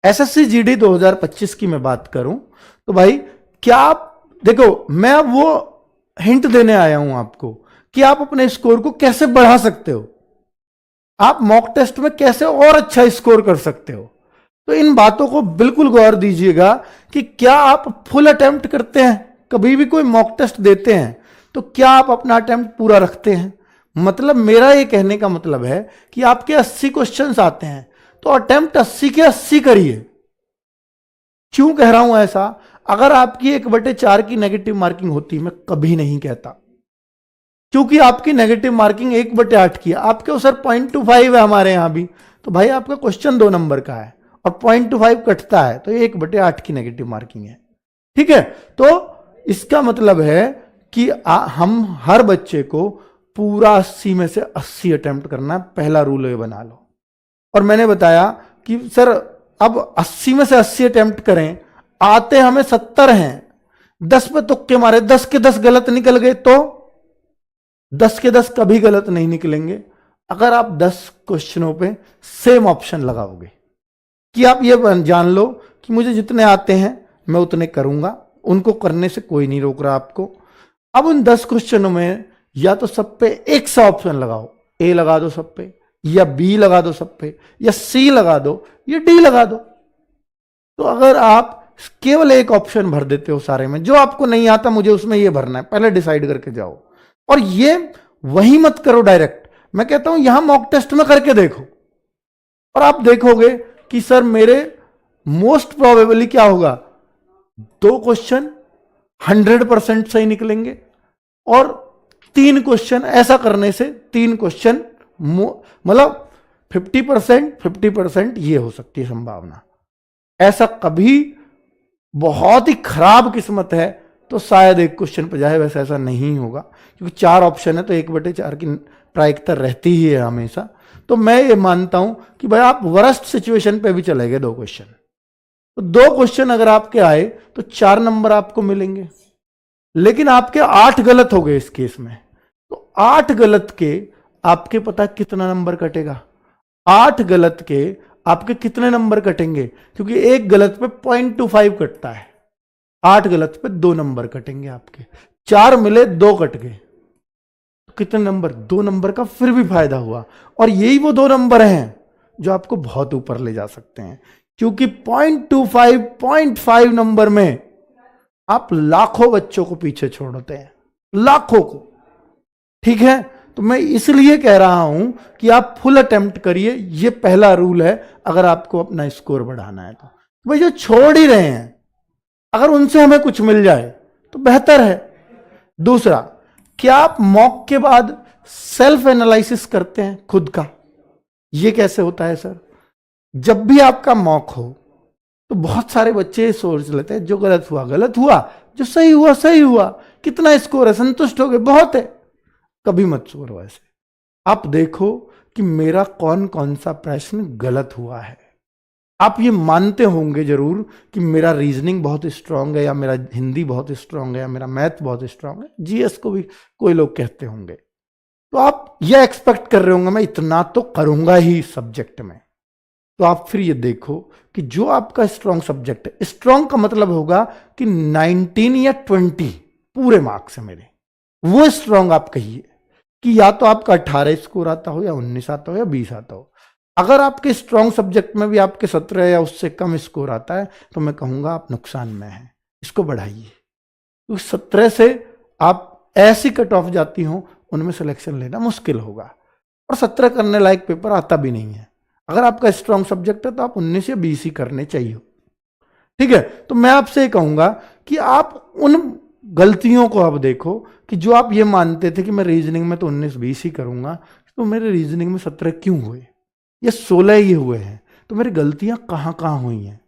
SSC GD 2025 की मैं बात करूं तो भाई क्या आप देखो, मैं अब वो हिंट देने आया हूं आपको कि आप अपने स्कोर को कैसे बढ़ा सकते हो, आप मॉक टेस्ट में कैसे और अच्छा स्कोर कर सकते हो। तो इन बातों को बिल्कुल गौर दीजिएगा कि क्या आप फुल अटेम्प्ट करते हैं, कभी भी कोई मॉक टेस्ट देते हैं तो क्या आप अपना अटेम्प्ट पूरा रखते हैं। मतलब मेरा ये कहने का मतलब है कि आपके 80 क्वेश्चंस आते हैं तो अटेम्प्ट 80 के 80 करिए। क्यों कह रहा हूं ऐसा, अगर आपकी 1/4 की नेगेटिव मार्किंग होती, मैं कभी नहीं कहता, क्योंकि आपकी नेगेटिव मार्किंग 1/8 की है, आपके सर 0.25 है हमारे यहां भी, तो भाई आपका क्वेश्चन 2 नंबर का है और 0.25 कटता है तो 1/8 की नेगेटिव मार्किंग है। ठीक है, तो इसका मतलब है कि हम हर बच्चे को पूरा 80 में से 80 अटेम्प्ट करना, पहला रूल ये बना लो। और मैंने बताया कि सर अब 80 में से 80 अटेम्प्ट करें, आते हमें 70 हैं, 10 पे तुक्के मारे, 10 के 10 गलत निकल गए तो 10 के 10 कभी गलत नहीं निकलेंगे अगर आप 10 क्वेश्चनों पे सेम ऑप्शन लगाओगे। कि आप ये जान लो कि मुझे जितने आते हैं मैं उतने करूंगा, उनको करने से कोई नहीं रोक रहा आपको। अब उन 10 क्वेश्चनों में या तो सब पे एक सा ऑप्शन लगाओ, ए लगा दो सब पे, या बी लगा दो सब पे, या सी लगा दो, या डी लगा दो। तो अगर आप केवल एक ऑप्शन भर देते हो सारे में, जो आपको नहीं आता मुझे उसमें ये भरना है, पहले डिसाइड करके जाओ। और ये वही मत करो डायरेक्ट, मैं कहता हूं यहां मॉक टेस्ट में करके देखो और आप देखोगे कि सर मेरे मोस्ट प्रोबेबली क्या होगा, 2 क्वेश्चन 100% सही निकलेंगे और 3 क्वेश्चन, ऐसा करने से 3 क्वेश्चन मतलब 50% ये हो सकती है संभावना। ऐसा कभी बहुत ही खराब किस्मत है तो शायद एक क्वेश्चन पर जाए, वैसे ऐसा नहीं होगा क्योंकि 4 ऑप्शन है तो 1/4 की प्रायिकता रहती ही है हमेशा। तो मैं ये मानता हूं कि भाई आप वर्स्ट सिचुएशन पे भी चले गए 2 क्वेश्चन, तो 2 क्वेश्चन अगर आपके आए तो 4 नंबर आपको मिलेंगे, लेकिन आपके 8 गलत हो गए इस केस में, तो 8 गलत के आपके पता कितना नंबर कटेगा, 8 गलत के आपके कितने नंबर कटेंगे, क्योंकि एक गलत पे 0.25 कटता है, 8 गलत पे 2 नंबर कटेंगे आपके, 4 मिले 2 कट गए, तो कितने नंबर, 2 नंबर का फिर भी फायदा हुआ। और यही वो 2 नंबर हैं जो आपको बहुत ऊपर ले जा सकते हैं, क्योंकि 0.25 0.5 नंबर में आप लाखों बच्चों को पीछे छोड़ते हैं, लाखों को। ठीक है, तो मैं इसलिए कह रहा हूं कि आप फुल अटेम्प्ट करिए, ये पहला रूल है अगर आपको अपना स्कोर बढ़ाना है। तो भाई जो छोड़ ही रहे हैं अगर उनसे हमें कुछ मिल जाए तो बेहतर है। दूसरा, क्या आप मॉक के बाद सेल्फ एनालिसिस करते हैं खुद का? ये कैसे होता है सर? जब भी आपका मॉक हो तो बहुत सारे बच्चे सोच लेते हैं जो गलत हुआ गलत हुआ, जो सही हुआ सही हुआ, कितना स्कोर है, संतुष्ट हो गए, बहुत है। कभी मत सोचो ऐसे, आप देखो कि मेरा कौन कौन सा प्रश्न गलत हुआ है। आप ये मानते होंगे जरूर कि मेरा रीजनिंग बहुत स्ट्रांग है, या मेरा हिंदी बहुत स्ट्रांग है, या मेरा मैथ बहुत स्ट्रांग है, जीएस को भी कोई लोग कहते होंगे, तो आप ये एक्सपेक्ट कर रहे होंगे मैं इतना तो करूंगा ही सब्जेक्ट में। तो आप फिर ये देखो कि जो आपका स्ट्रांग सब्जेक्ट है, स्ट्रांग का मतलब होगा कि 19 या 20 पूरे मार्क्स है मेरे, वो स्ट्रांग आप कहिए कि या तो आपका 18 स्कोर आता हो, या 19 आता हो, या 20 आता हो। अगर आपके स्ट्रांग सब्जेक्ट में भी आपके 17 या उससे कम स्कोर आता है तो मैं कहूंगा आप नुकसान में हैं, इसको बढ़ाइए। तो 17 से आप ऐसी कट ऑफ जाती हो उनमें सिलेक्शन लेना मुश्किल होगा, और 17 करने लायक पेपर आता भी नहीं है। अगर आपका स्ट्रांग सब्जेक्ट है तो आप 19 या 20 ही करने चाहिए। ठीक है, तो मैं आपसे ये कहूंगा कि आप उन गलतियों को अब देखो कि जो आप ये मानते थे कि मैं रीजनिंग में तो 19-20 ही करूंगा, तो मेरे रीजनिंग में 17 क्यों हुए, ये 16 ही हुए हैं, तो मेरी गलतियां कहां कहां हुई हैं।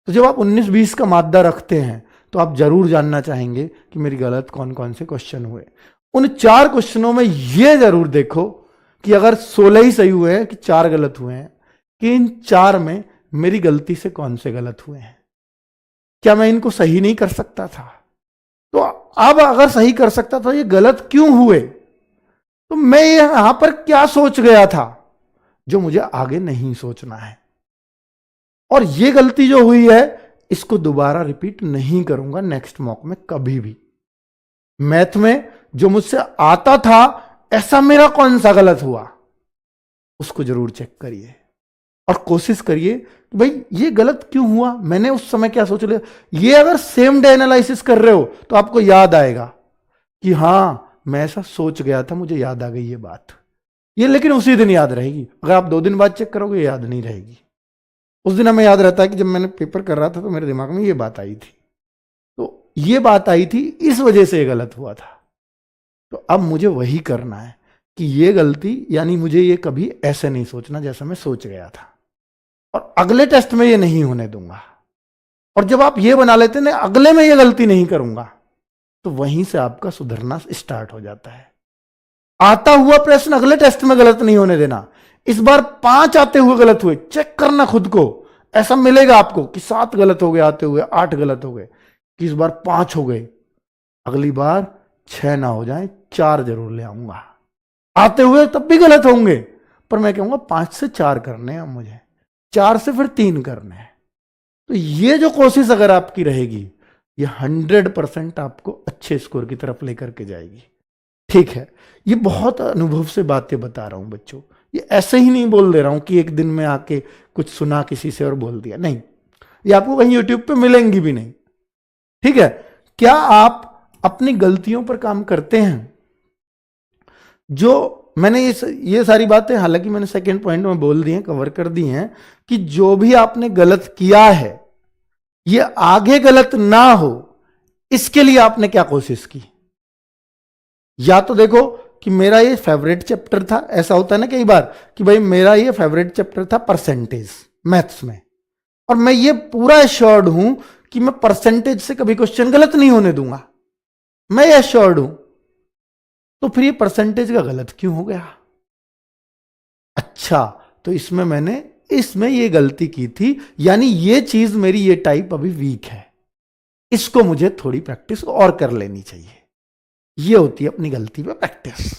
तो जब आप 19-20 का मादा रखते हैं तो आप जरूर जानना चाहेंगे कि मेरी गलत कौन कौन से क्वेश्चन हुए। उन 4 क्वेश्चनों में ये जरूर देखो कि अगर 16 ही सही हुए हैं कि 4 गलत हुए हैं, कि इन 4 में मेरी गलती से कौन से गलत हुए हैं, क्या मैं इनको सही नहीं कर सकता था? तो अब अगर सही कर सकता था, ये गलत क्यों हुए? तो मैं यहां पर क्या सोच गया था जो मुझे आगे नहीं सोचना है। और ये गलती जो हुई है इसको दोबारा रिपीट नहीं करूंगा नेक्स्ट मॉक में कभी भी। मैथ में जो मुझसे आता था ऐसा मेरा कौन सा गलत हुआ उसको जरूर चेक करिए और कोशिश करिए कि भाई ये गलत क्यों हुआ, मैंने उस समय क्या सोच लिया। ये अगर सेम डे एनालिसिस कर रहे हो तो आपको याद आएगा कि हां मैं ऐसा सोच गया था, मुझे याद आ गई ये बात। ये लेकिन उसी दिन याद रहेगी, अगर आप 2 दिन बाद चेक करोगे याद नहीं रहेगी। उस दिन हमें याद रहता है कि जब मैंने पेपर कर रहा था तो मेरे दिमाग में ये बात आई थी, तो ये बात आई थी इस वजह से ये गलत हुआ था। तो अब मुझे वही करना है कि ये गलती, यानी मुझे ये कभी ऐसे नहीं सोचना जैसा मैं सोच गया था, और अगले टेस्ट में ये नहीं होने दूंगा। और जब आप ये बना लेते हैं ना अगले में ये गलती नहीं करूंगा, तो वहीं से आपका सुधरना स्टार्ट हो जाता है। आता हुआ प्रश्न अगले टेस्ट में गलत नहीं होने देना। इस बार 5 आते हुए गलत हुए, चेक करना खुद को। ऐसा मिलेगा आपको कि 7 गलत हो गए आते हुए, 8 गलत हो गए, कि इस बार 5 हो गए, अगली बार 6 ना हो जाए, 4 जरूर ले आऊंगा। आते हुए तब भी गलत होंगे, पर मैं कहूंगा 5 से 4 करने हैं मुझे, 4 से फिर 3 करने हैं। तो ये जो कोशिश अगर आपकी रहेगी, ये 100% आपको अच्छे स्कोर की तरफ लेकर के जाएगी। ठीक है, ये बहुत अनुभव से बातें बता रहा हूं बच्चों, ये ऐसे ही नहीं बोल दे रहा हूं कि एक दिन में आके कुछ सुना किसी से और बोल दिया, नहीं। ये आपको कहीं यूट्यूब पे मिलेंगी भी नहीं। ठीक है, क्या आप अपनी गलतियों पर काम करते हैं? जो मैंने ये सारी बातें हालांकि मैंने सेकंड पॉइंट में बोल दी हैं, कवर कर दी हैं, कि जो भी आपने गलत किया है ये आगे गलत ना हो, इसके लिए आपने क्या कोशिश की। या तो देखो कि मेरा ये फेवरेट चैप्टर था, ऐसा होता है ना कई बार कि भाई मेरा ये फेवरेट चैप्टर था परसेंटेज मैथ्स में, और मैं ये पूरा एश्योर्ड हूं कि मैं परसेंटेज से कभी क्वेश्चन गलत नहीं होने दूंगा, मैं एश्योर्ड हूं। तो फिर ये परसेंटेज का गलत क्यों हो गया? अच्छा, तो इसमें ये गलती की थी, यानी ये चीज मेरी ये टाइप अभी वीक है, इसको मुझे थोड़ी प्रैक्टिस और कर लेनी चाहिए। ये होती है अपनी गलती पे प्रैक्टिस।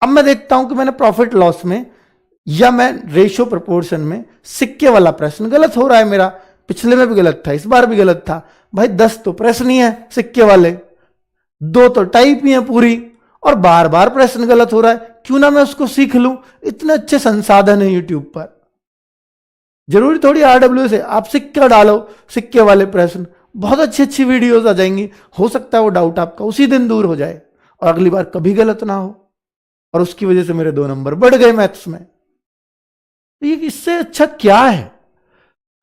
अब मैं देखता हूं कि मैंने प्रॉफिट लॉस में या मैं रेशियो प्रोपोर्शन में सिक्के वाला प्रश्न गलत हो रहा है मेरा, पिछले में भी गलत था, इस बार भी गलत था। भाई 10 तो प्रश्न ही है सिक्के वाले, 2 तो टाइप ही है पूरी, और बार बार प्रश्न गलत हो रहा है, क्यों ना मैं उसको सीख लूं। इतने अच्छे संसाधन है यूट्यूब पर, जरूरी थोड़ी RWS है, आप सिक्का डालो, सिक्के वाले प्रश्न, बहुत अच्छी अच्छी वीडियोस आ जाएंगी। हो सकता है वो डाउट आपका उसी दिन दूर हो जाए और अगली बार कभी गलत ना हो, और उसकी वजह से मेरे 2 नंबर बढ़ गए मैथ्स में। तो ये इससे अच्छा क्या है?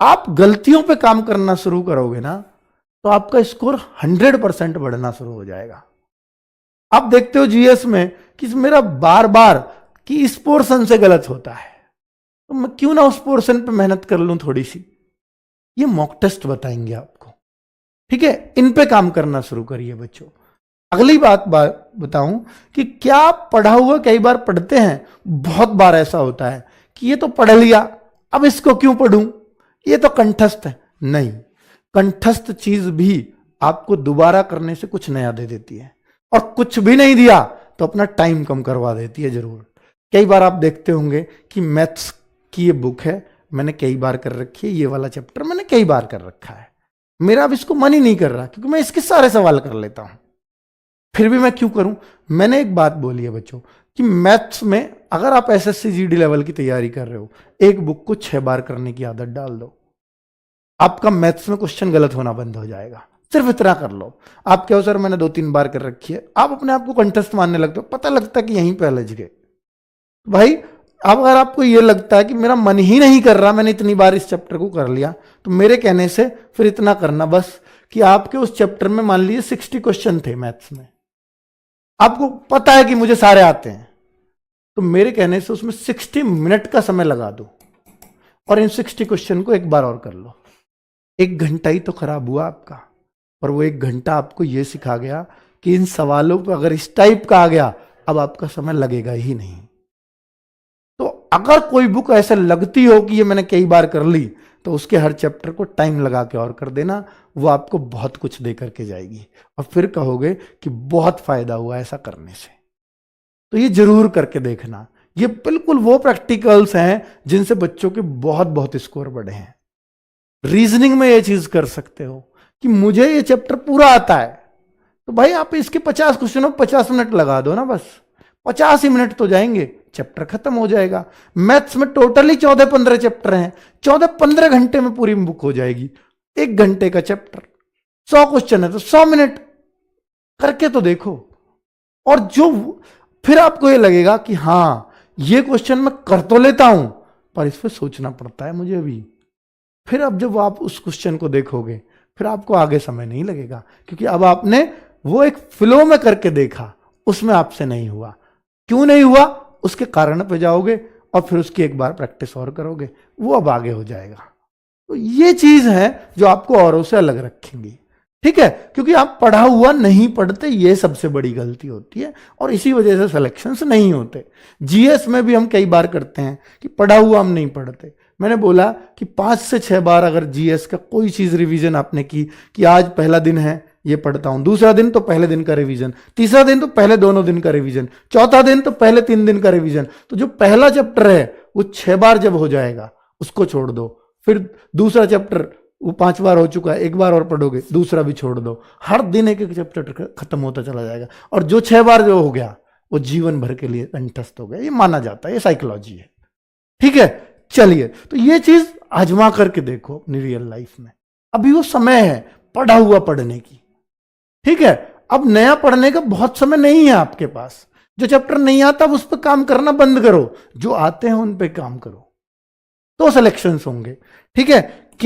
आप गलतियों पे काम करना शुरू करोगे ना, तो आपका स्कोर 100% बढ़ना शुरू हो जाएगा। आप देखते हो जीएस में कि मेरा बार बार कि इस पोर्शन से गलत होता है, तो मैं क्यों ना उस पोर्शन पे मेहनत कर लूं थोड़ी सी। ये मॉक टेस्ट बताएंगे आपको, ठीक है? इन पे काम करना शुरू करिए बच्चों। अगली बात बताऊं कि क्या आप पढ़ा हुआ कई बार पढ़ते हैं, बहुत बार ऐसा होता है कि ये तो पढ़ लिया, अब इसको क्यों पढ़ूं, ये तो कंठस्थ है। नहीं, कंठस्थ चीज भी आपको दोबारा करने से कुछ नया दे देती है, और कुछ भी नहीं दिया तो अपना टाइम कम करवा देती है जरूर। कई बार आप देखते होंगे कि मैथ्स की ये बुक है, मैंने कई बार कर रखी है, ये वाला चैप्टर मैंने कई बार कर रखा है, मेरा अब इसको मन ही नहीं कर रहा क्योंकि मैं इसके सारे सवाल कर लेता हूं, फिर भी मैं क्यों करूं। मैंने एक बात बोली है बच्चों कि मैथ्स में अगर आप SSC GD लेवल की तैयारी कर रहे हो, एक बुक को 6 बार करने की आदत डाल दो, आपका मैथ्स में क्वेश्चन गलत होना बंद हो जाएगा। सिर्फ इतना कर लो। आप कहो सर मैंने 2-3 बार कर रखी है, आप अपने आप को कंटेस्ट मानने लगते हो, पता लगता है कि यहीं पे अलझ गए। भाई अब अगर आपको ये लगता है कि मेरा मन ही नहीं कर रहा, मैंने इतनी बार इस चैप्टर को कर लिया, तो मेरे कहने से फिर इतना करना बस कि आपके उस चैप्टर में मान लीजिए 60 क्वेश्चन थे मैथ्स में, आपको पता है कि मुझे सारे आते हैं, तो मेरे कहने से उसमें 60 मिनट का समय लगा दो और इन 60 क्वेश्चन को एक बार और कर लो। 1 घंटा ही तो खराब हुआ आपका, और वो 1 घंटा आपको ये सिखा गया कि इन सवालों पर अगर इस टाइप का आ गया, अब आपका समय लगेगा ही नहीं। तो अगर कोई बुक ऐसे लगती हो कि ये मैंने कई बार कर ली, तो उसके हर चैप्टर को टाइम लगा के और कर देना, वो आपको बहुत कुछ दे करके जाएगी, और फिर कहोगे कि बहुत फायदा हुआ ऐसा करने से। तो ये जरूर करके देखना। ये बिल्कुल वो प्रैक्टिकल्स हैं जिनसे बच्चों के बहुत बहुत स्कोर बढ़े हैं। रीजनिंग में ये चीज कर सकते हो कि मुझे ये चैप्टर पूरा आता है, तो भाई आप इसके 50 क्वेश्चनों 50 मिनट लगा दो ना, बस 50 ही मिनट तो जाएंगे, चैप्टर खत्म हो जाएगा। मैथ्स में टोटली 14-15 चैप्टर हैं, 14-15 घंटे में पूरी बुक हो जाएगी। 1 घंटे का चैप्टर, 100 क्वेश्चन है तो 100 मिनट करके तो देखो। और जो फिर आपको ये लगेगा कि हाँ ये क्वेश्चन मैं कर तो लेता हूं, पर इस पर सोचना पड़ता है मुझे अभी। फिर अब जब आप उस क्वेश्चन को देखोगे, फिर आपको आगे समय नहीं लगेगा, क्योंकि अब आपने वो एक फ्लो में करके देखा, उसमें आपसे नहीं हुआ। क्यों नहीं हुआ, उसके कारण पे जाओगे और फिर उसकी एक बार प्रैक्टिस और करोगे, वो अब आगे हो जाएगा। तो ये चीज है जो आपको औरों से अलग रखेंगी, ठीक है, क्योंकि आप पढ़ा हुआ नहीं पढ़ते, ये सबसे बड़ी गलती होती है, और इसी वजह से सिलेक्शंस नहीं होते। जीएस में भी हम कई बार करते हैं कि पढ़ा हुआ हम नहीं पढ़ते। मैंने बोला कि 5 से 6 बार अगर जीएस का कोई चीज रिवीजन आपने की, कि आज पहला दिन है ये पढ़ता हूं, दूसरा दिन तो पहले दिन का रिवीजन, तीसरा दिन तो पहले दोनों दिन का रिवीजन, चौथा दिन तो पहले 3 दिन का रिवीजन, तो जो पहला चैप्टर है वो 6 बार जब हो जाएगा उसको छोड़ दो। फिर दूसरा चैप्टर वो 5 बार हो चुका है, 1 बार और पढ़ोगे, दूसरा भी छोड़ दो। हर दिन एक एक चैप्टर खत्म होता चला जाएगा, और जो 6 बार जो हो गया वो जीवन भर के लिए कंठस्थ हो गया, ये माना जाता है, ये साइकोलॉजी है, ठीक है। चलिए, तो ये चीज आजमा करके देखो अपनी रियल लाइफ में। अभी वो समय है पढ़ा हुआ पढ़ने की, ठीक है। अब नया पढ़ने का बहुत समय नहीं है आपके पास। जो चैप्टर नहीं आता उस पर काम करना बंद करो, जो आते हैं उन पे काम करो, तो सिलेक्शंस होंगे, ठीक है।